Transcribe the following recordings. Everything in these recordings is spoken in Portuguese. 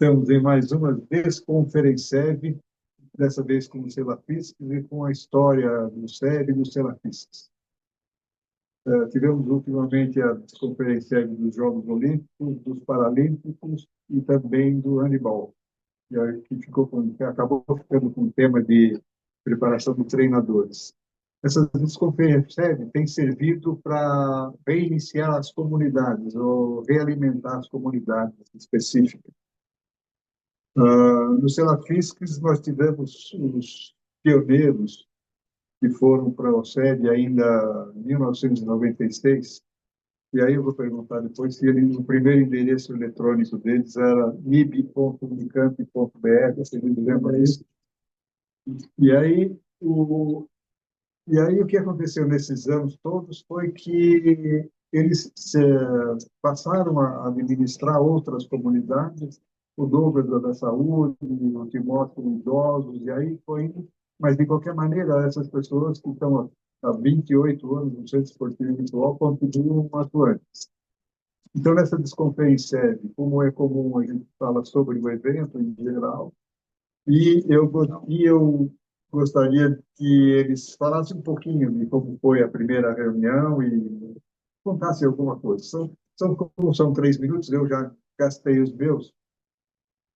Estamos em mais uma Desconferencieb, dessa vez com o Selafisc e com a história do SEB e do Selafisc. Tivemos ultimamente a Desconferencieb dos Jogos Olímpicos, dos Paralímpicos e também do handebol, que acabou ficando com o tema de preparação de treinadores. Essas Desconferencieb têm servido para reiniciar as comunidades ou realimentar as comunidades específicas. No Selafisc, nós tivemos os pioneiros que foram para o SEB ainda em 1996, e aí eu vou perguntar depois se o primeiro endereço eletrônico deles era nib.unicamp.br, você me lembra disso? E aí, o que aconteceu nesses anos todos foi que eles passaram a administrar outras comunidades, o Douglas da saúde, o Timóteo idosos, e aí foi indo. Mas, de qualquer maneira, essas pessoas que estão há 28 anos no Centro Esportivo Virtual continuam atuantes. Então, nessa Desconferencieb, como é comum, a gente fala sobre o evento em geral, e eu gostaria que eles falassem um pouquinho de como foi a primeira reunião e contassem alguma coisa. Como são 3 minutos, eu já gastei os meus,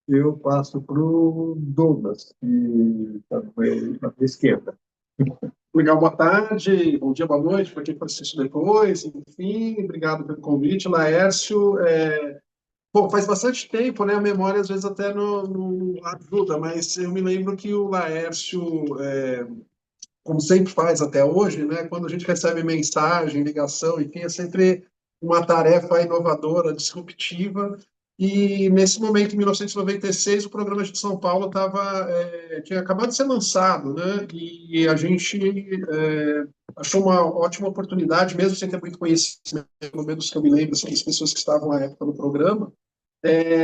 eu passo para o Douglas, que está na minha esquerda. Legal, boa tarde, bom dia, boa noite, para quem for assistir depois, enfim, obrigado pelo convite, Laércio. Bom, faz bastante tempo, né? A memória às vezes até não ajuda, mas eu me lembro que o Laércio, como sempre faz até hoje, né? Quando a gente recebe mensagem, ligação, enfim, é sempre uma tarefa inovadora, disruptiva. E nesse momento, em 1996, o programa de São Paulo tinha acabado de ser lançado, né? E a gente achou uma ótima oportunidade, mesmo sem ter muito conhecimento, pelo menos que eu me lembro, assim, das pessoas que estavam à época no programa,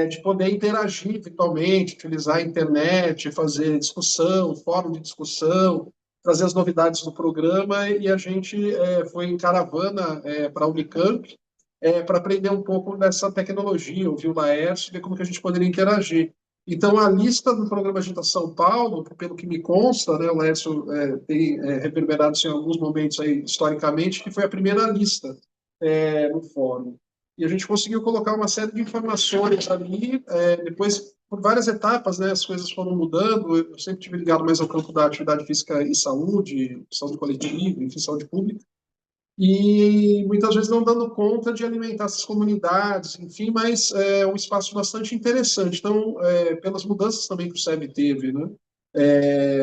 de poder interagir virtualmente, utilizar a internet, fazer discussão, fórum de discussão, trazer as novidades do programa, e a gente foi em caravana para a Unicamp para aprender um pouco dessa tecnologia, ouvir o Laércio, ver como que a gente poderia interagir. Então, a lista do programa Agita São Paulo, pelo que me consta, né, o Laércio tem reverberado em alguns momentos aí, historicamente, que foi a primeira lista no fórum. E a gente conseguiu colocar uma série de informações ali, depois, por várias etapas, né, as coisas foram mudando, eu sempre tive ligado mais ao campo da atividade física e saúde coletiva, enfim, saúde pública, e muitas vezes não dando conta de alimentar essas comunidades, enfim, mas é um espaço bastante interessante. Então, pelas mudanças também que o SEB teve, né?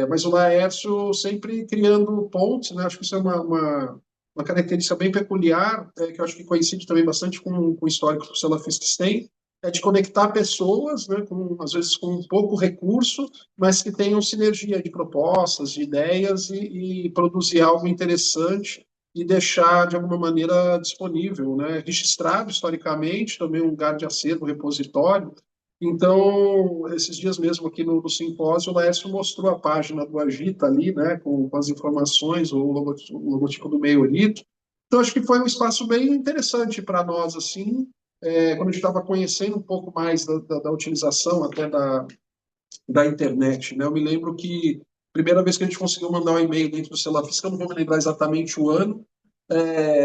Mas o Laércio sempre criando pontes, né? Acho que isso é uma característica bem peculiar, que eu acho que coincide também bastante com o histórico que o Selafisc tem, é de conectar pessoas, né, às vezes com pouco recurso, mas que tenham sinergia de propostas, de ideias e produzir algo interessante e deixar, de alguma maneira, disponível, né, registrado historicamente, também um lugar de acervo, repositório. Então, esses dias mesmo aqui no simpósio, o Laércio mostrou a página do Agita ali, né, com as informações, o logotipo do Meiorito. Então, acho que foi um espaço bem interessante para nós, assim, quando a gente estava conhecendo um pouco mais da utilização até da internet, né? Eu me lembro que a primeira vez que a gente conseguiu mandar um e-mail dentro do Selafisc, eu não vou me lembrar exatamente o ano,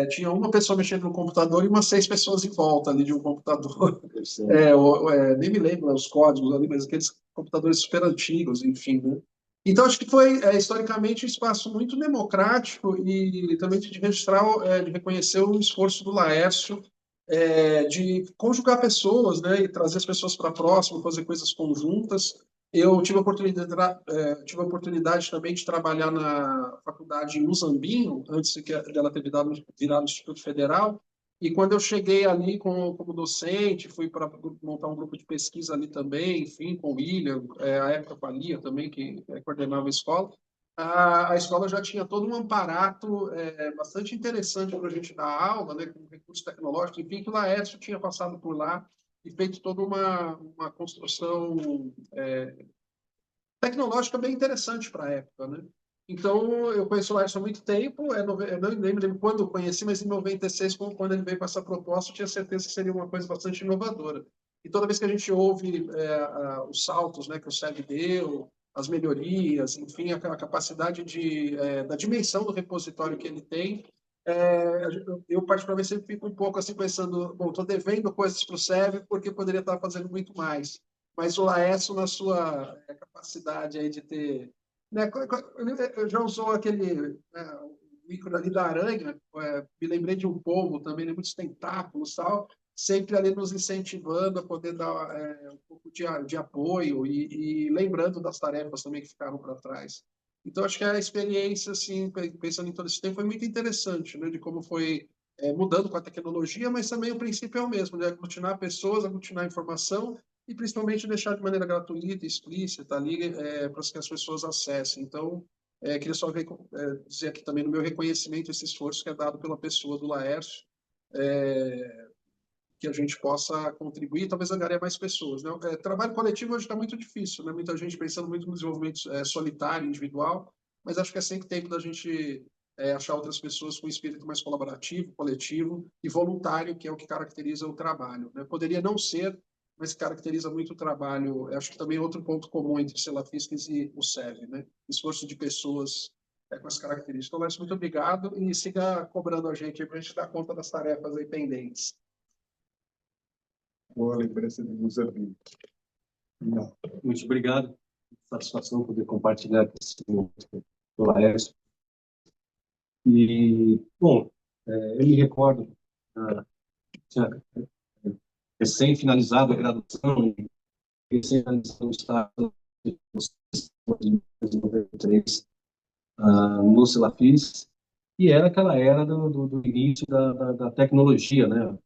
tinha uma pessoa mexendo no computador e umas 6 pessoas em volta ali de um computador. Nem me lembro os códigos ali, mas aqueles computadores super antigos, enfim, né? Então, acho que foi, historicamente, um espaço muito democrático e também de registrar, de reconhecer o esforço do Laércio de conjugar pessoas, né, e trazer as pessoas para próximo, fazer coisas conjuntas. Eu tive a oportunidade também de trabalhar na faculdade em Muzambinho, antes dela ter virado Instituto Federal, e quando eu cheguei ali como docente, fui para montar um grupo de pesquisa ali também, enfim, com o William, a época com a Lia também, que coordenava a escola, a escola já tinha todo um aparato bastante interessante para a gente dar aula, né, com recursos tecnológicos, enfim, que o Laércio tinha passado por lá e feito toda uma construção tecnológica bem interessante para a época, né? Então, eu conheço o Laércio há muito tempo, eu não lembro quando eu conheci, mas em 96, quando ele veio com essa proposta, eu tinha certeza que seria uma coisa bastante inovadora. e toda vez que a gente ouve os saltos, né, que o SEB deu, as melhorias, enfim, a capacidade da dimensão do repositório que ele tem, eu particularmente sempre fico um pouco assim pensando, bom, estou devendo coisas para o SEB porque poderia estar fazendo muito mais. Mas o Laércio, na sua capacidade aí de ter... Né, eu já usou aquele ícone ali da aranha, me lembrei de um povo também, né, muitos tentáculos e tal, sempre ali nos incentivando a poder dar um pouco de apoio e lembrando das tarefas também que ficaram para trás. Então, acho que a experiência, assim, pensando em todo esse tempo, foi muito interessante, né, de como foi mudando com a tecnologia, mas também o princípio é o mesmo, né, aglutinar pessoas, aglutinar informação e principalmente deixar de maneira gratuita, explícita ali, para que as pessoas acessem. Então, queria só dizer aqui também no meu reconhecimento esse esforço que é dado pela pessoa do Laércio, que a gente possa contribuir, talvez angariar mais pessoas, né? Trabalho coletivo hoje está muito difícil, né? Muita gente pensando muito no desenvolvimento solitário, individual, mas acho que é sempre tempo da gente achar outras pessoas com um espírito mais colaborativo, coletivo e voluntário, que é o que caracteriza o trabalho, né? Poderia não ser, mas caracteriza muito o trabalho. Acho que também é outro ponto comum entre o Selafisques e o SEV, né? Esforço de pessoas com as características. Então, Lécio, muito obrigado e siga cobrando a gente para a gente dar conta das tarefas aí pendentes. Boa lembrança de Moçambique. Não. Muito obrigado. Satisfação poder compartilhar esse momento com o Laércio. E, bom, eu me recordo, tinha recém-finalizado a graduação, recém-finalizado o estágio de 1993 no Selafis, e era aquela era do início da tecnologia, né?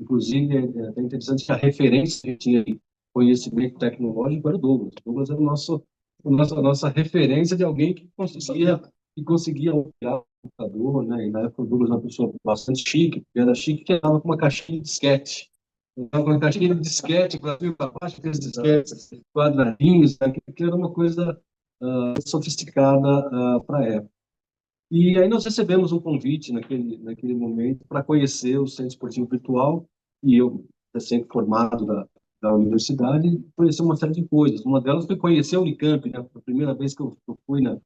Inclusive, é até interessante que a referência que tinha em conhecimento tecnológico era o Douglas. O Douglas era a nossa referência de alguém que conseguia operar o computador, né? E na época o Douglas era uma pessoa bastante chique, porque era chique que andava com uma caixinha de disquete. Andava com uma caixinha de disquete, para cima e para baixo, aqueles disquetes, quadradinhos, né? Que era uma coisa sofisticada para a época. E aí nós recebemos um convite naquele momento para conhecer o Centro Esportivo Virtual, e eu, recém-formado da universidade, conheci uma série de coisas. Uma delas foi conhecer a Unicamp, né? Foi a primeira vez que eu fui na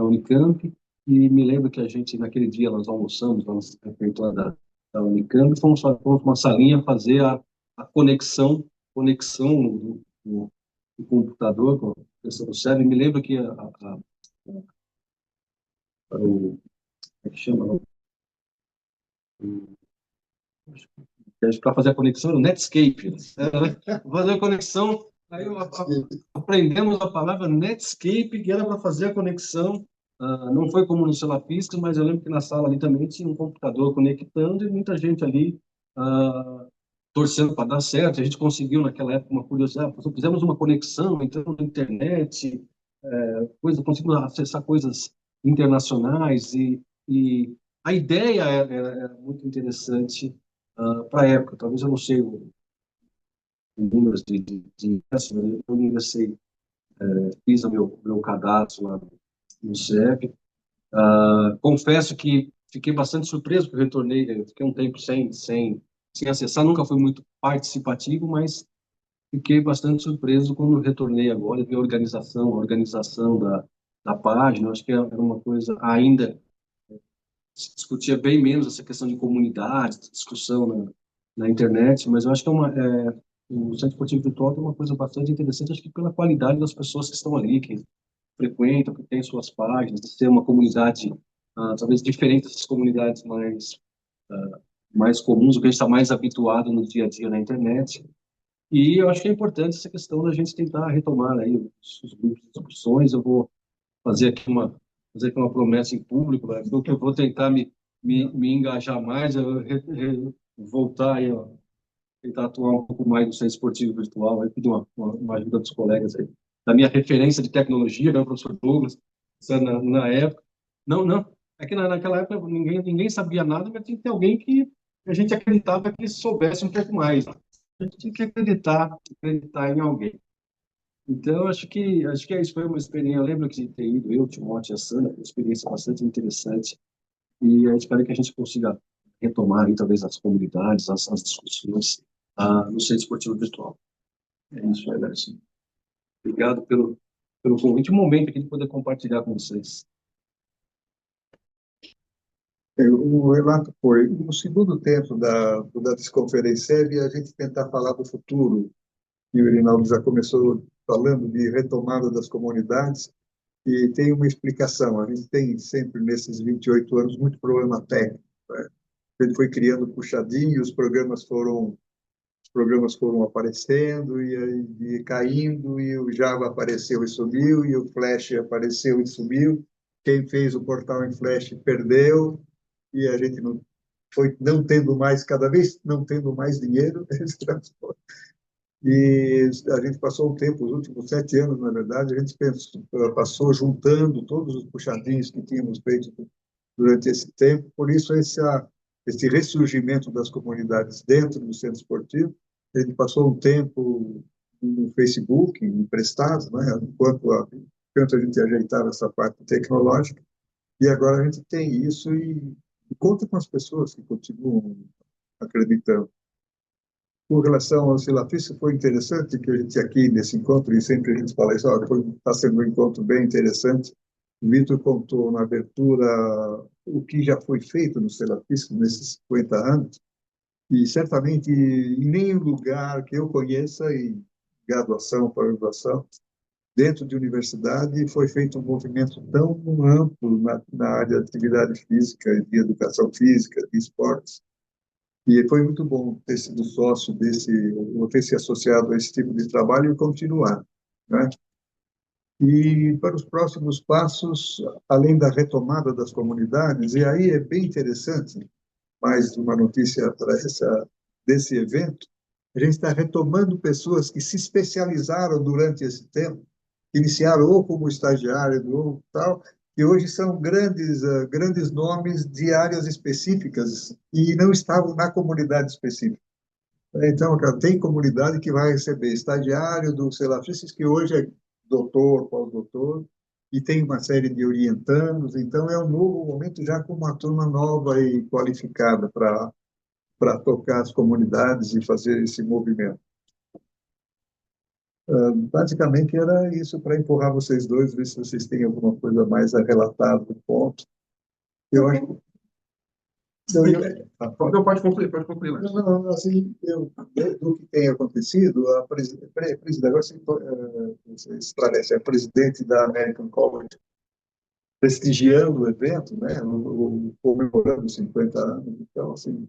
Unicamp, e me lembro que a gente, naquele dia, nós almoçamos no refeitório da Unicamp, fomos para uma salinha fazer a conexão do computador com a questão do cérebro. Me lembro que como é que chama? Para fazer a conexão era o Netscape. Fazer a conexão, aí aprendemos a palavra Netscape, que era para fazer a conexão. Não foi como no Selafisca, mas eu lembro que na sala ali também tinha um computador conectando e muita gente ali torcendo para dar certo. A gente conseguiu naquela época uma curiosidade, fizemos uma conexão, entramos na internet, conseguimos acessar coisas internacionais e a ideia era muito interessante para a época. Talvez eu não sei o número de ingressos, mas eu ingressei, fiz o meu cadastro lá no CEP. Confesso que fiquei bastante surpreso, porque eu retornei, fiquei um tempo sem acessar, nunca fui muito participativo, mas fiquei bastante surpreso quando retornei agora, vi a organização da página. Acho que era uma coisa ainda se discutia bem menos essa questão de comunidade, de discussão na internet, mas eu acho que o Centro Esportivo Virtual é uma coisa bastante interessante, acho que pela qualidade das pessoas que estão ali, que frequentam, que têm suas páginas, de ser uma comunidade talvez diferente dessas comunidades mais comuns, o que a gente está mais habituado no dia a dia na internet. E eu acho que é importante essa questão da gente tentar retomar aí os grupos de discussões. Eu vou fazer aqui uma promessa em público, né? Que eu vou tentar me engajar mais, voltar aí, ó, tentar atuar um pouco mais no centro esportivo virtual, aí pedir uma ajuda dos colegas aí, da minha referência de tecnologia, né, o professor Douglas, na época. Não, é que naquela época ninguém sabia nada, mas tinha que ter alguém que a gente acreditava que soubesse um pouco mais. A gente tinha que acreditar em alguém. Então, acho que isso foi uma experiência. Eu lembro de ter ido, eu, Timóteo e a Sandra, uma experiência bastante interessante. E eu espero que a gente consiga retomar aí, talvez, as comunidades, as discussões no Centro Esportivo Virtual. É isso, Ederson. Obrigado pelo convite, um momento aqui de poder compartilhar com vocês. O relato foi, no segundo tempo da Desconferência SEB, a gente tentar falar do futuro, e o Irinaldo já começou falando de retomada das comunidades, e tem uma explicação. A gente tem sempre, nesses 28 anos, muito problema técnico, né? A gente foi criando puxadinho, os programas foram aparecendo e caindo, e o Java apareceu e subiu, e o Flash apareceu e subiu. Quem fez o portal em Flash perdeu, e a gente não foi não tendo mais, cada vez não tendo mais dinheiro. E a gente passou um tempo, os últimos 7 anos, na verdade, a gente passou juntando todos os puxadinhos que tínhamos feito durante esse tempo. Por isso, esse ressurgimento das comunidades dentro do centro esportivo. A gente passou um tempo no Facebook, emprestado, né, enquanto a gente ajeitava essa parte tecnológica, e agora a gente tem isso e conta com as pessoas que continuam acreditando. Com relação ao Silafis, foi interessante que a gente aqui nesse encontro, e sempre a gente fala isso, está sendo um encontro bem interessante. O Vitor contou na abertura o que já foi feito no Silafis nesses 50 anos, e certamente em nenhum lugar que eu conheça, em graduação, pós-graduação, dentro de universidade, foi feito um movimento tão amplo na área de atividade física, de educação física, de esportes. E foi muito bom ter sido sócio ou ter se associado a esse tipo de trabalho e continuar, né? E para os próximos passos, além da retomada das comunidades, e aí é bem interessante, mais uma notícia desse evento, a gente está retomando pessoas que se especializaram durante esse tempo, iniciaram ou como estagiário ou tal, que hoje são grandes nomes de áreas específicas e não estavam na comunidade específica. Então, tem comunidade que vai receber estagiário do Selafistas, que hoje é doutor, pós-doutor, e tem uma série de orientandos. Então, é um novo momento já com uma turma nova e qualificada para tocar as comunidades e fazer esse movimento. Basicamente era isso para empurrar vocês dois, ver se vocês têm alguma coisa mais a relatar do ponto. Eu acho. Não, pode concluir, pode concluir. Não, assim, do que tem acontecido, a presidente, agora você esclarece, a presidente da American College prestigiando o evento, né, comemorando os 50 anos, então, assim.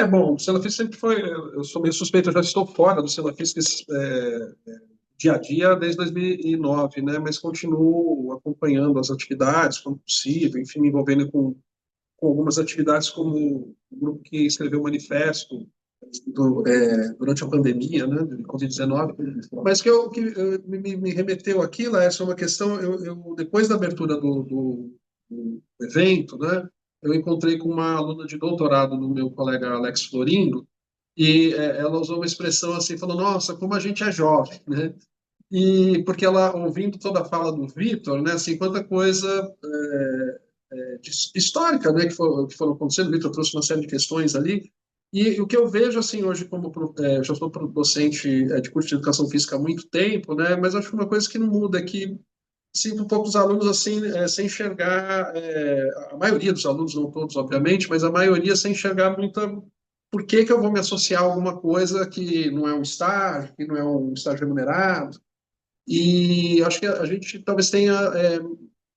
Bom, o Selafis sempre foi, eu sou meio suspeito, eu já estou fora do Selafis dia a dia desde 2009, né, mas continuo acompanhando as atividades, quando possível, enfim, me envolvendo com algumas atividades como o grupo que escreveu o manifesto durante a pandemia, né, de Covid-19, mas que me remeteu aqui, Laércio, é uma questão, depois da abertura do evento, né, eu encontrei com uma aluna de doutorado do meu colega Alex Florindo, e ela usou uma expressão assim, falou, nossa, como a gente é jovem, né? E porque ela, ouvindo toda a fala do Vitor, né, assim, quanta coisa histórica, né, que foram acontecendo, o Vitor trouxe uma série de questões ali, e o que eu vejo, assim, hoje, como eu já sou docente de curso de educação física há muito tempo, né, mas acho que uma coisa que não muda é que sinto um pouco os alunos, assim, sem enxergar, a maioria dos alunos, não todos, obviamente, mas a maioria sem enxergar muito por que eu vou me associar a alguma coisa que não é um estágio, que não é um estágio remunerado, e acho que a gente talvez tenha,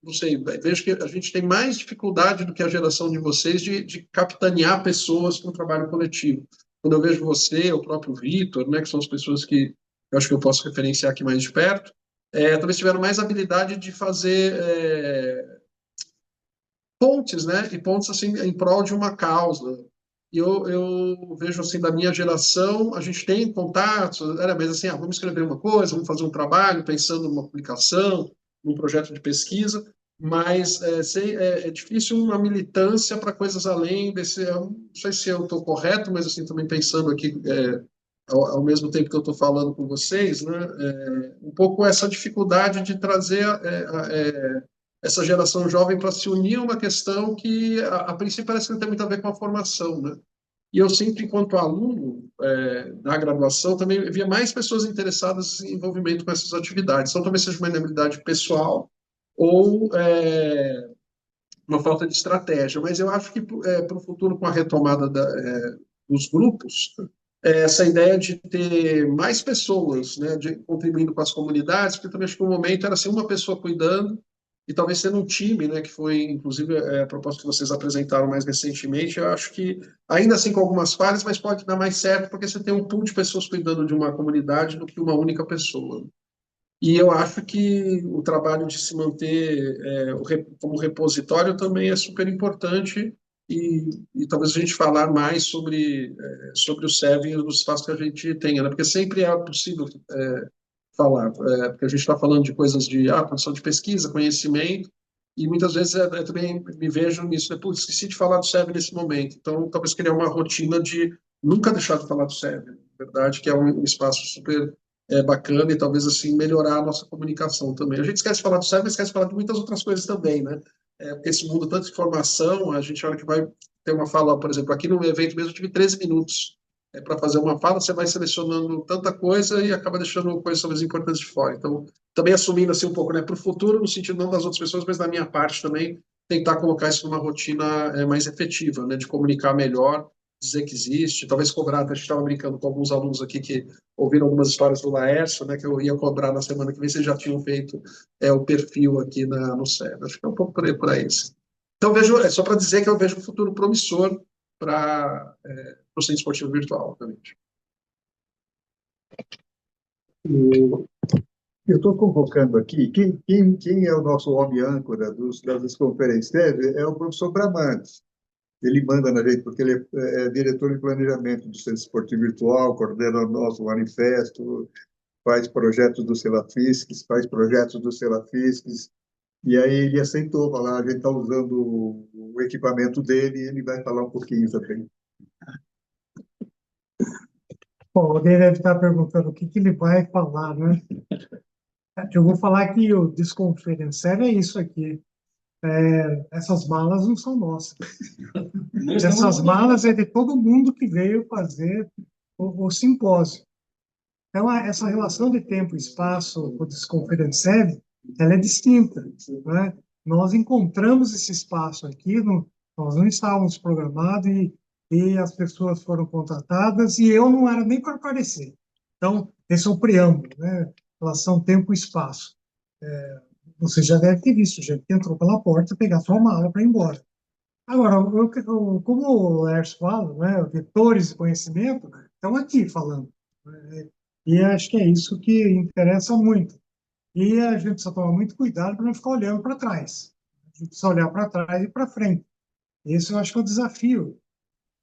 não sei, vejo que a gente tem mais dificuldade do que a geração de vocês de capitanear pessoas para o trabalho coletivo. Quando eu vejo você, o próprio Vitor, né, que são as pessoas que eu acho que eu posso referenciar aqui mais de perto, talvez tiveram mais habilidade de fazer pontes, né, e pontes assim em prol de uma causa. E eu vejo assim da minha geração, a gente tem contatos, mas assim, vamos escrever uma coisa, vamos fazer um trabalho, pensando numa publicação, num projeto de pesquisa, mas é difícil uma militância para coisas além desse. Não sei se eu estou correto, mas assim também pensando aqui ao mesmo tempo que eu estou falando com vocês, né, um pouco essa dificuldade de trazer essa geração jovem para se unir a uma questão que, a princípio, parece que não tem muito a ver com a formação, né? E eu sempre, enquanto aluno da graduação, também via mais pessoas interessadas em envolvimento com essas atividades. Então, talvez seja uma inabilidade pessoal ou uma falta de estratégia. Mas eu acho que para o futuro, com a retomada dos grupos, essa ideia de ter mais pessoas, né, contribuindo com as comunidades, porque também acho que no momento era assim, uma pessoa cuidando, e talvez sendo um time, né, que foi, inclusive, a proposta que vocês apresentaram mais recentemente, eu acho que, ainda assim com algumas falhas, mas pode dar mais certo, porque você tem um pool de pessoas cuidando de uma comunidade do que uma única pessoa. E eu acho que o trabalho de se manter como repositório também é super importante e talvez a gente falar mais sobre o SEV nos espaços que a gente tenha, né? Porque sempre é possível falar, porque a gente está falando de coisas de produção de pesquisa, conhecimento, e muitas vezes eu também me vejo nisso, né? Putz, esqueci de falar do SEV nesse momento, então talvez criar uma rotina de nunca deixar de falar do SEV, na verdade, que é um espaço super bacana e talvez assim melhorar a nossa comunicação também. A gente esquece de falar do SEV, mas esquece de falar de muitas outras coisas também, né? Porque esse mundo, tanta informação, a gente olha que vai ter uma fala, por exemplo, aqui no evento mesmo eu tive 13 minutos para fazer uma fala, você vai selecionando tanta coisa e acaba deixando coisas talvez importantes de fora. Então, também assumindo assim um pouco, né, para o futuro, no sentido não das outras pessoas, mas da minha parte também, tentar colocar isso numa rotina mais efetiva, né, de comunicar melhor, dizer que existe, talvez cobrar, a gente estava brincando com alguns alunos aqui que ouviram algumas histórias do Laércio, né, que eu ia cobrar na semana que vem, vocês já tinham feito o perfil aqui no CEB. Acho que é um pouco por aí. Então, vejo, só para dizer que eu vejo um futuro promissor para o centro esportivo virtual, obviamente. Eu estou convocando aqui, quem é o nosso homem âncora das conferências é o professor Bramantes. Ele manda na gente, porque ele é diretor de planejamento do Centro Esportivo Virtual, coordena o nosso manifesto, faz projetos do Celafisques, faz projetos do Celafisques, e aí ele aceitou falar, a gente está usando o equipamento dele e ele vai falar um pouquinho também. Bom, alguém deve estar perguntando o que ele vai falar, né? Eu vou falar que o Desconferenciar é isso aqui. Essas malas não são nossas. Essas malas é de todo mundo que veio fazer o simpósio. Então, essa relação de tempo e espaço com o Desconferenciar, ela é distinta, né? Nós encontramos esse espaço aqui, nós não estávamos programados e as pessoas foram contratadas e eu não era nem para aparecer. Então, esse é o preâmbulo, né? Relação tempo e espaço. Você já deve ter visto gente que entrou pela porta pegar sua mala para ir embora. Agora, como o Laércio fala, né, vetores de conhecimento estão aqui falando, né, e acho que é isso que interessa muito. E a gente precisa tomar muito cuidado para não ficar olhando para trás. A gente precisa olhar para trás e para frente. Esse eu acho que é o desafio.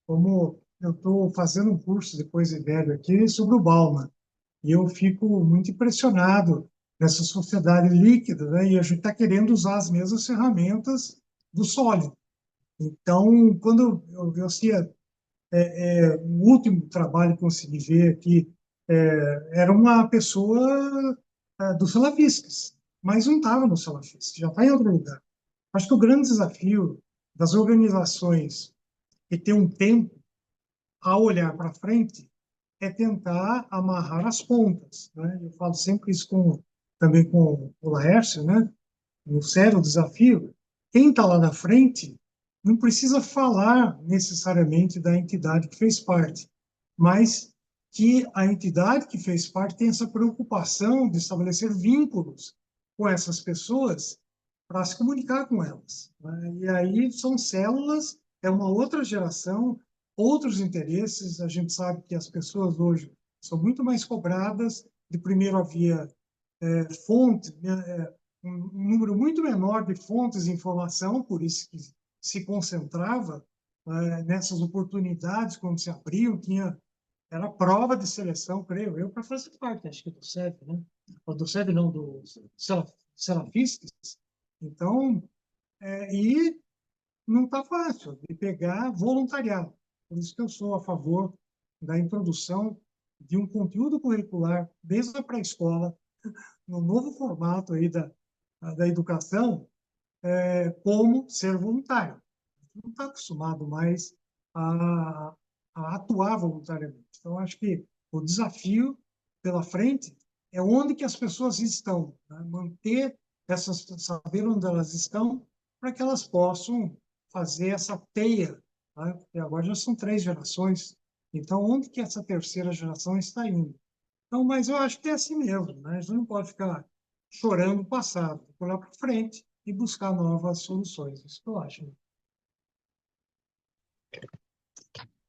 Como eu estou fazendo um curso depois de velho aqui sobre o Bauman, e eu fico muito impressionado nessa sociedade líquida, né? E a gente está querendo usar as mesmas ferramentas do sólido. Então, quando eu assim, o último trabalho que consegui ver aqui era uma pessoa do Salafistas, mas não estava no Salafistas, já está em outro lugar. Acho que o grande desafio das organizações que ter um tempo a olhar para frente é tentar amarrar as pontas, né? Eu falo sempre isso também com o Laércio, né? No sério desafio, quem está lá na frente não precisa falar necessariamente da entidade que fez parte, mas que a entidade que fez parte tem essa preocupação de estabelecer vínculos com essas pessoas para se comunicar com elas, né? E aí são células, é uma outra geração, outros interesses. A gente sabe que as pessoas hoje são muito mais cobradas. De primeiro havia fonte, um número muito menor de fontes de informação, por isso que se concentrava nessas oportunidades quando se abriam, era prova de seleção, creio eu, para fazer parte, acho que do SEB, né? Ou do SEB não, do Salafistas. Então, e não está fácil de pegar voluntariado. Por isso que eu sou a favor da introdução de um conteúdo curricular desde a pré-escola, no novo formato aí da educação, como ser voluntário. Não está acostumado mais a a atuar voluntariamente. Então, acho que o desafio pela frente é onde que as pessoas estão, né? Manter essas, saber onde elas estão, para que elas possam fazer essa teia, né? Porque agora já são 3 gerações, então onde que essa terceira geração está indo? Então, mas eu acho que é assim mesmo, né? A gente não pode ficar chorando o passado, tem que olhar para frente e buscar novas soluções. Isso que eu acho, né?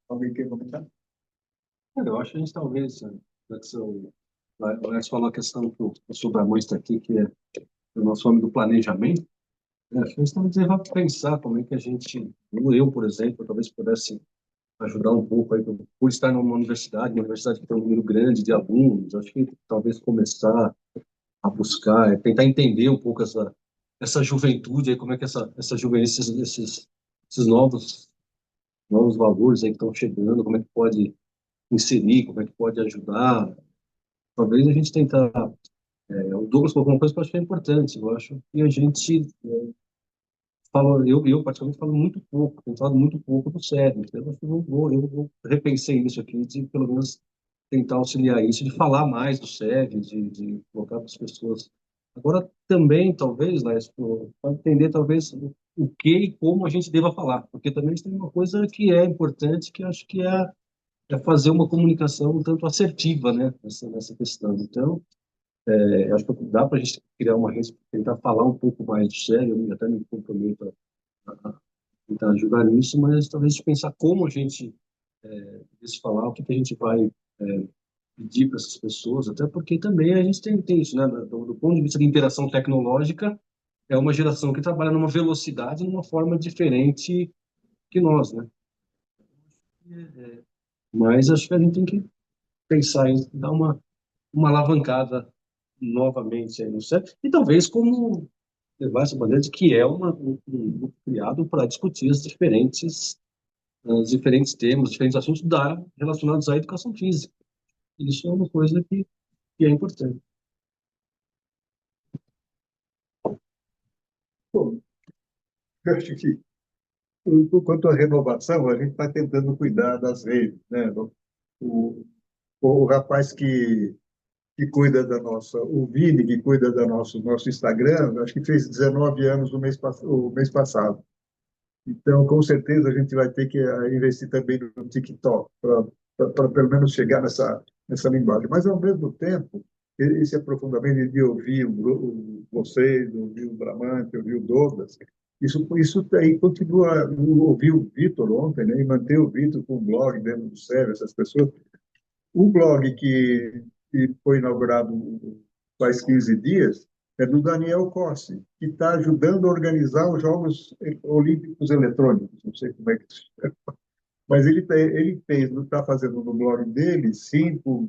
Alguém quer comentar? Eu acho que a gente talvez, já que o Alex falou a questão que o Sobramão está aqui, que é o nosso homem do planejamento, né? Acho que a gente talvez vai pensar como é que a gente, eu, por exemplo, talvez pudesse ajudar um pouco aí, por estar numa universidade, uma universidade que tem um número grande de alunos, acho que talvez começar a buscar, tentar entender um pouco essa juventude aí, como é que essa juventude, esses novos valores aí que estão chegando, como é que pode inserir, como é que pode ajudar. Talvez a gente tentar, o Douglas colocou uma coisa que eu acho que é importante, eu acho que a gente fala, eu particularmente falo muito pouco, tenho falado muito pouco do cérebro, então eu acho que eu repensei isso aqui, de pelo menos tentar auxiliar isso, de falar mais do SEG, de colocar para as pessoas. Agora, também, talvez, né, para entender, talvez, o que e como a gente deva falar, porque também tem uma coisa que é importante, que acho que é fazer uma comunicação um tanto assertiva, né, nessa questão. Então, acho que dá para a gente criar uma rede, tentar falar um pouco mais do SEG, eu até me comprometo a tentar ajudar nisso, mas talvez de pensar como a gente desse falar, o que a gente vai pedir para essas pessoas, até porque também a gente tem isso, né? Do ponto de vista de interação tecnológica, é uma geração que trabalha numa velocidade, numa forma diferente que nós, né? Mas acho que a gente tem que pensar em dar uma alavancada novamente aí no CEP, e talvez como levar essa bandeira de que é um grupo criado para discutir os diferentes temas, os diferentes assuntos relacionados à educação física. Isso é uma coisa que é importante. Bom, eu acho que, quanto à renovação, a gente está tentando cuidar das redes, né? O, o rapaz que cuida da nossa, o Vini, que cuida da nosso Instagram, acho que fez 19 anos o mês passado. Então, com certeza, a gente vai ter que investir também no TikTok, para pelo menos chegar nessa linguagem. Mas, ao mesmo tempo, esse aprofundamento de ouvir vocês, ouvir o Bramante, ouvir o Douglas, isso aí continua, ouvir o Vitor ontem, né, e manter o Vitor com o blog dentro do SEV, essas pessoas. O blog que foi inaugurado faz 15 dias é do Daniel Cossi, que está ajudando a organizar os Jogos Olímpicos Eletrônicos. Não sei como é que se chama, mas ele está fazendo no blog dele cinco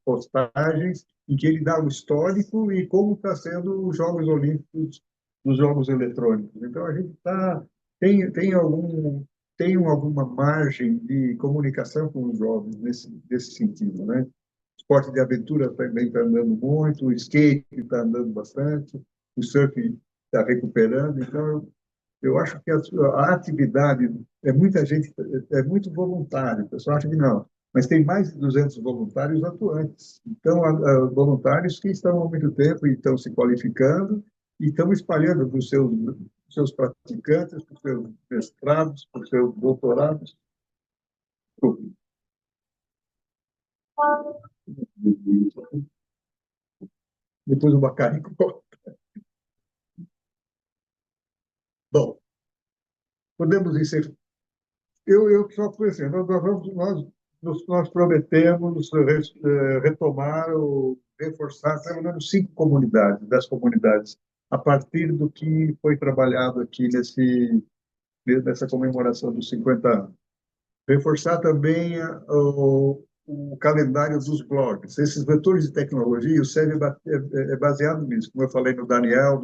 postagens em que ele dá o histórico e como está sendo os Jogos Olímpicos dos Jogos Eletrônicos. Então, a gente tem alguma margem de comunicação com os jovens nesse sentido, né? Esporte de aventura também está andando muito, o skate está andando bastante, o surf está recuperando. Então, eu acho que a atividade muita gente, é muito voluntário. O pessoal acha que não, mas tem mais de 200 voluntários atuantes. Então, há voluntários que estão há muito tempo e estão se qualificando e estão espalhando para os seus praticantes, para os seus mestrados, para os seus doutorados. Depois o Bacari. Bom, podemos encerrar. Eu só fui assim, nós prometemos retomar ou reforçar pelo menos 5 comunidades, 10 comunidades, a partir do que foi trabalhado aqui nessa comemoração dos 50 anos. Reforçar também o calendário dos blogs. Esses vetores de tecnologia, o SEB é baseado nisso, como eu falei no Daniel,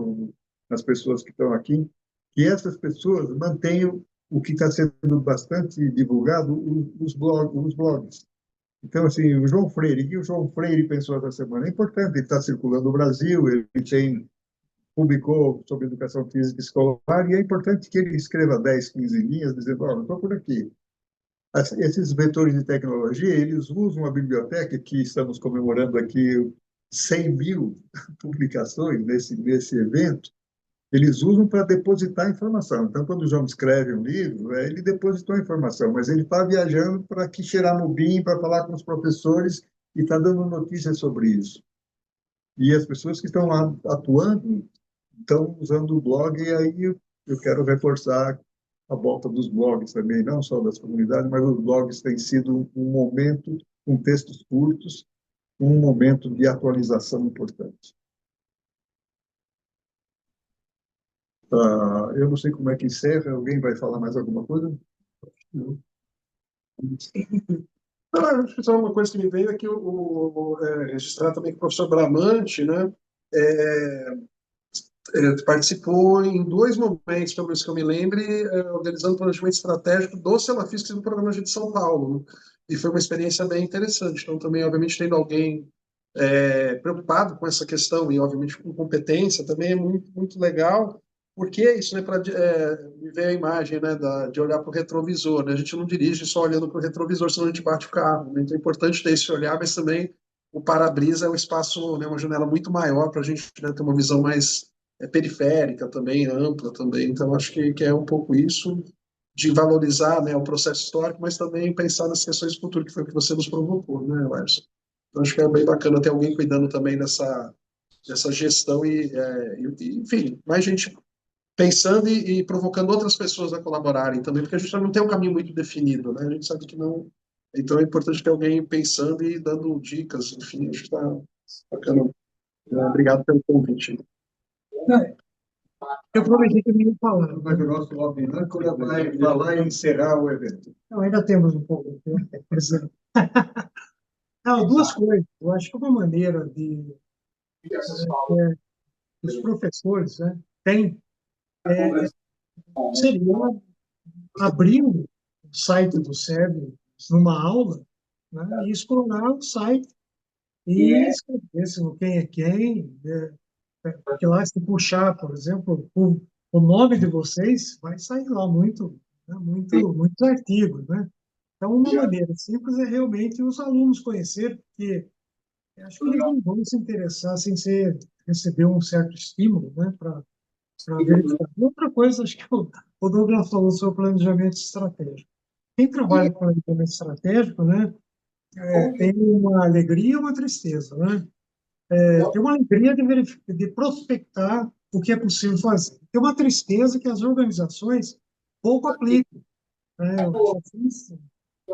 nas pessoas que estão aqui, que essas pessoas mantenham o que está sendo bastante divulgado, os blogs. Então, assim, o João Freire pensou essa semana? É importante, ele está circulando no Brasil, ele publicou sobre educação física escolar, e é importante que ele escreva 10, 15 linhas, dizendo, olha, estou por aqui. Esses vetores de tecnologia, eles usam a biblioteca, que estamos comemorando aqui 100.000 publicações nesse evento, eles usam para depositar informação. Então, quando o João escreve um livro, ele depositou a informação, mas ele está viajando para que cheirar no BIM, para falar com os professores e está dando notícias sobre isso. E as pessoas que estão lá atuando estão usando o blog, e aí eu quero reforçar a volta dos blogs também, não só das comunidades, mas os blogs têm sido um momento, com textos curtos, um momento de atualização importante. Eu não sei como é que encerra, alguém vai falar mais alguma coisa? Não, acho que só uma coisa que me veio é que registrar também que o professor Bramante, né, participou em 2 momentos, pelo menos que eu me lembre, organizando o planejamento estratégico do Celafisc no programa de São Paulo, né? E foi uma experiência bem interessante. Então, também, obviamente, tendo alguém preocupado com essa questão e, obviamente, com competência, também é muito, muito legal, porque é isso, né, para ver a imagem, né, de olhar para o retrovisor, né? A gente não dirige só olhando para o retrovisor, senão a gente bate o carro, né? Então, é importante ter esse olhar, mas também o para-brisa é um espaço, né, uma janela muito maior para a gente, né, ter uma visão mais periférica também, ampla também. Então, acho que é um pouco isso, de valorizar, né, o processo histórico, mas também pensar nas questões do futuro, que foi o que você nos provocou, né, Larson? Então, acho que é bem bacana ter alguém cuidando também dessa gestão enfim, mais gente pensando e provocando outras pessoas a colaborarem também, porque a gente não tem um caminho muito definido, né? A gente sabe que não. Então, é importante ter alguém pensando e dando dicas, enfim, acho que está bacana. Obrigado pelo convite. Eu prometi que eu não ia falar. Mas o nosso homem âncora vai falar e encerrar o evento. Não, ainda temos um pouco de tempo. Não, 2 coisas. Eu acho que uma maneira de os professores, né, têm seria abrir o site do SEB numa aula, né, e explorar o site e escrever se não quem é quem, porque lá se puxar, por exemplo, o nome de vocês, vai sair lá muitos artigos, né? Então, uma maneira simples é realmente os alunos conhecerem, porque eu acho que eles não vão se interessar sem receber um certo estímulo, né, para verificar. E outra coisa, acho que o Douglas falou sobre planejamento estratégico. Quem trabalha com planejamento estratégico, né, tem uma alegria e uma tristeza, né? Tem uma alegria de prospectar o que é possível fazer. Tem uma tristeza que as organizações pouco aplicam, né? Eu já fiz,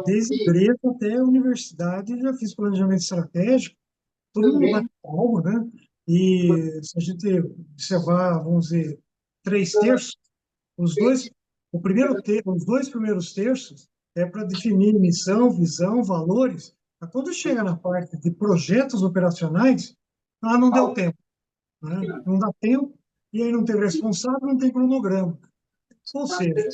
desde igreja até universidade, já fiz planejamento estratégico, todo mundo vai para algo, né? E se a gente observar, vamos dizer, 3 terços, os dois, os 2 primeiros terços é para definir missão, visão, valores. Mas quando chega na parte de projetos operacionais, não deu tempo, né? Não dá tempo, e aí não tem responsável, não tem cronograma. Ou seja,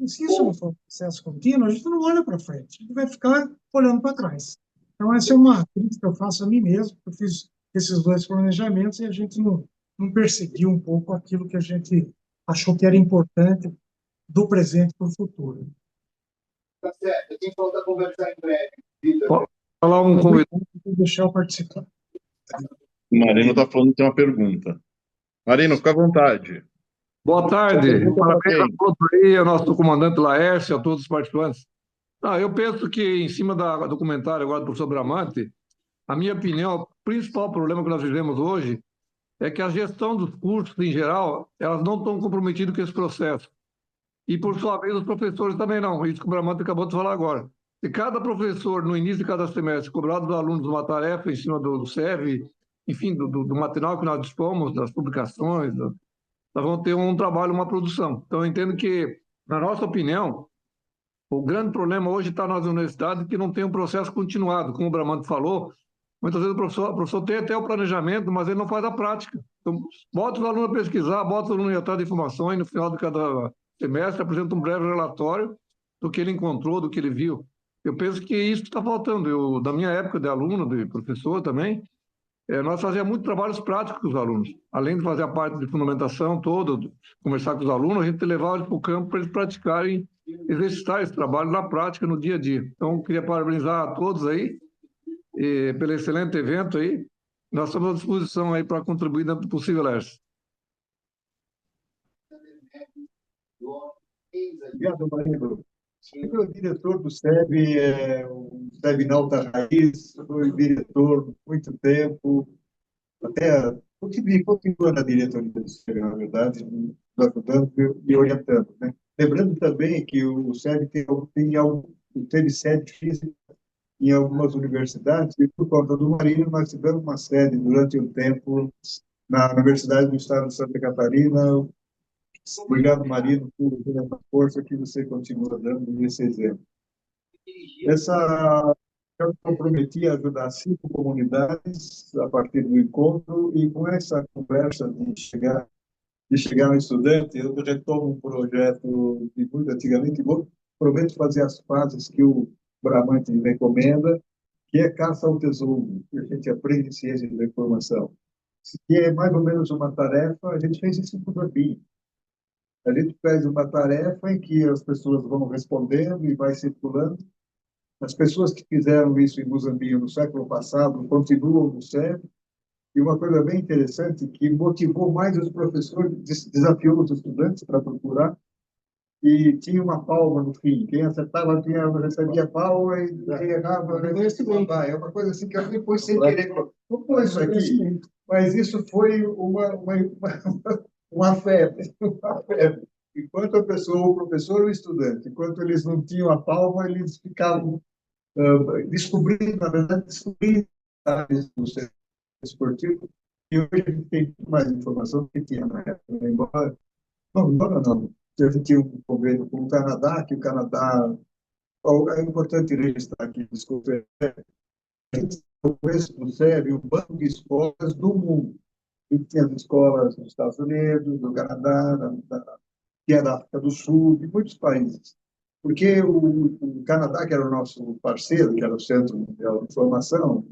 se isso não for um processo contínuo, a gente não olha para frente, a gente vai ficar olhando para trás. Então, essa é uma crítica que eu faço a mim mesmo, eu fiz esses 2 planejamentos e a gente não perseguiu um pouco aquilo que a gente achou que era importante do presente para o futuro. Tá certo, a gente volta a conversar em breve. Vitor. Posso falar um convidado? Vou deixar eu participar. O Marino está falando que tem uma pergunta. Marino, fica à vontade. Boa tarde. Pergunta para Parabéns a quem? todos aí, ao nosso comandante Laércio, a todos os participantes. Eu penso que, em cima do comentário agora do professor Bramante, a minha opinião, o principal problema que nós vivemos hoje é que a gestão dos cursos, em geral, elas não estão comprometidas com esse processo. E, por sua vez, os professores também não. Isso que o Bramante acabou de falar agora. Se cada professor, no início de cada semestre, cobrar dos alunos uma tarefa em cima do SEV, enfim, do material que nós dispomos, das publicações, nós vamos ter um trabalho, uma produção. Então, eu entendo que, na nossa opinião, o grande problema hoje está nas universidades que não tem um processo continuado. Como o Bramante falou, muitas vezes o professor tem até o planejamento, mas ele não faz a prática. Então, bota os alunos a pesquisar, bota os alunos a ir atrás de informações, no final de cada semestre apresenta um breve relatório do que ele encontrou, do que ele viu. Eu penso que isso está faltando. Da minha época de aluno, de professor também, Nós fazíamos muito trabalhos práticos com os alunos. Além de fazer a parte de fundamentação toda, conversar com os alunos, a gente levava eles para o campo para eles praticarem, exercitar esse trabalho na prática, no dia a dia. Então, queria parabenizar a todos aí pelo excelente evento aí. Nós estamos à disposição aí para contribuir dentro do possível, Lércio. Obrigado, Marino. O diretor do SEB é o SEB Nauta Raiz, foi diretor por muito tempo, até continua na diretoria do SEB, na verdade, nos ajudando e orientando, né? Lembrando também que o SEB teve sede física em algumas universidades, e por conta do Marino, nós tivemos uma sede durante um tempo na Universidade do Estado de Santa Catarina. Obrigado, Marino, por essa força que você continua dando nesse exemplo. Eu me comprometi a ajudar 5 comunidades a partir do encontro, e com essa conversa de chegar no estudante, eu retomo um projeto de muito antigamente, e prometo fazer as fases que o Bramante recomenda, que é caça ao tesouro, que a gente aprende ciência da informação. Que é mais ou menos uma tarefa, a gente fez isso com o Bambinho. A gente faz uma tarefa em que as pessoas vão respondendo e vai circulando. As pessoas que fizeram isso em Moçambique no século passado continuam no SEB. E uma coisa bem interessante que motivou mais os professores, desafiou os estudantes para procurar, e tinha uma palma no fim. Quem acertava recebia palma, e quem errava recebia uma baia. É uma coisa assim que eu depois sem querer. Não foi isso aqui, mas isso foi uma febre. Enquanto a pessoa, o professor ou o estudante, enquanto eles não tinham a palma, eles ficavam descobrindo, na verdade, descobrindo no centro esportivo. E hoje a gente tem muito mais informação do que tinha na época. Não. A gente tinha um convênio com o Canadá, que o Canadá... É importante registrar aqui, desculpe, o começo do SEB, o banco de escolas do mundo. E tinha as escolas dos Estados Unidos, do Canadá, que é da África do Sul, de muitos países. Porque o Canadá, que era o nosso parceiro, que era o Centro Mundial de Informação,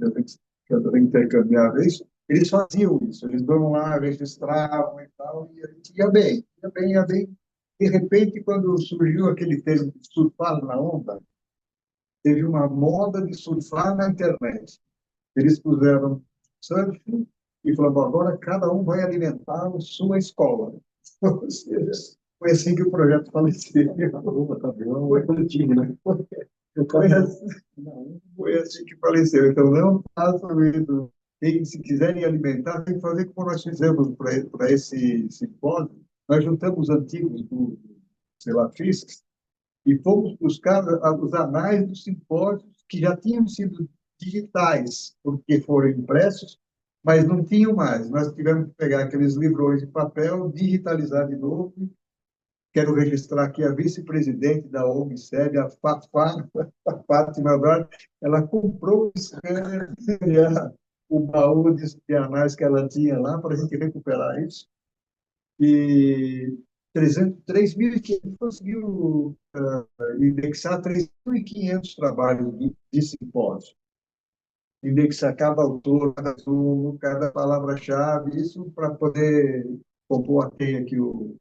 que intercambiava isso, eles faziam isso, eles vão lá, registravam e tal, e a gente ia bem. De repente, quando surgiu aquele termo de surfar na onda, teve uma moda de surfar na internet. Eles puseram surf e falaram, agora cada um vai alimentar a sua escola. Ou seja, foi assim que o projeto faleceu. Foi assim que faleceu. Então, não façam isso. Se quiserem alimentar, tem que fazer como nós fizemos para esse simpósio. Nós juntamos antigos do Selafisc e fomos buscar os anais dos simpósios que já tinham sido digitais, porque foram impressos, mas não tinham mais. Nós tivemos que pegar aqueles livrões de papel, digitalizar de novo. Quero registrar aqui a vice-presidente da OMSEB, a Fátima Brad, ela comprou o scanner e o baú de anais que ela tinha lá para a gente recuperar isso. E 3.500, conseguiu indexar 3.500 trabalhos de simpósio. Indexar cada autor, cada resumo, cada palavra-chave, isso para poder compor a teia que o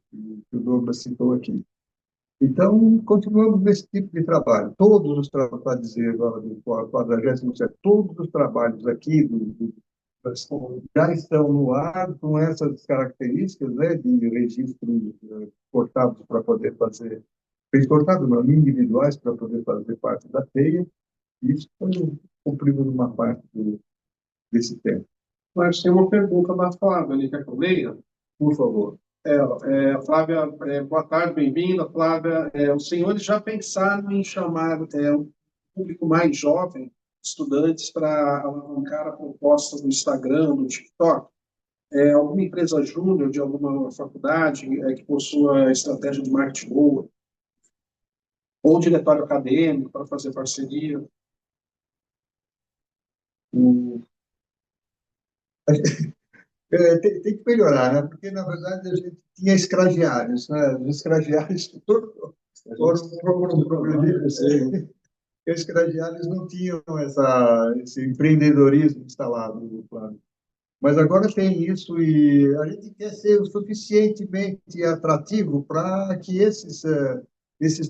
Douglas citou aqui. Então, continuamos nesse tipo de trabalho. Todos os trabalhos, para dizer agora do 47º, todos os trabalhos aqui já estão no ar com essas características, né, de registros cortados para poder fazer, cortados não, individuais para poder fazer parte da teia. Isso cumprimos uma parte desse tempo. Mas tem uma pergunta da Flávia ali, quer que eu leia? Por favor. Flávia, boa tarde, bem-vinda, Flávia. Os senhores já pensaram em chamar um público mais jovem, estudantes, para alavancar a proposta do Instagram, do TikTok? Alguma empresa júnior de alguma faculdade que possua estratégia de marketing boa? Ou diretório acadêmico para fazer parceria? Tem que melhorar, né? Porque, na verdade, a gente tinha escraviários, né? Os escraviários foram progredir. Os escraviários não tinham esse empreendedorismo instalado, Flávio. Mas agora tem isso e a gente quer ser o suficientemente atrativo para que esses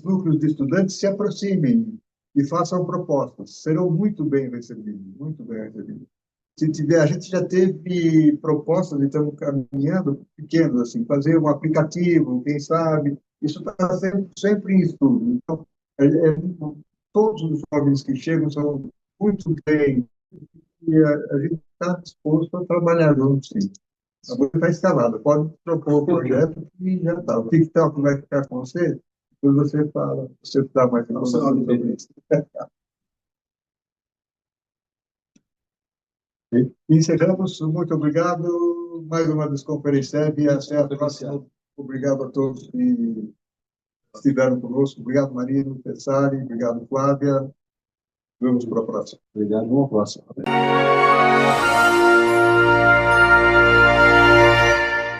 núcleos de estudantes se aproximem e façam propostas. Serão muito bem recebidos, muito bem recebidos. Se tiver, a gente já teve propostas, e estamos caminhando pequenos, assim, fazer um aplicativo, quem sabe, isso está sempre em estudo. Então, todos os jovens que chegam são muito bem, e a gente está disposto a trabalhar junto, sim. A coisa está escalada, pode propor o projeto e já está. O TikTok vai ficar com você, depois você fala, você dá mais informação sobre isso. Encerramos, muito obrigado. Mais uma Desconferência e até a próxima. Obrigado a todos que estiveram conosco. Obrigado, Marino, Pessari, obrigado, Flávia. Vamos para a próxima. Obrigado, vamos à próxima.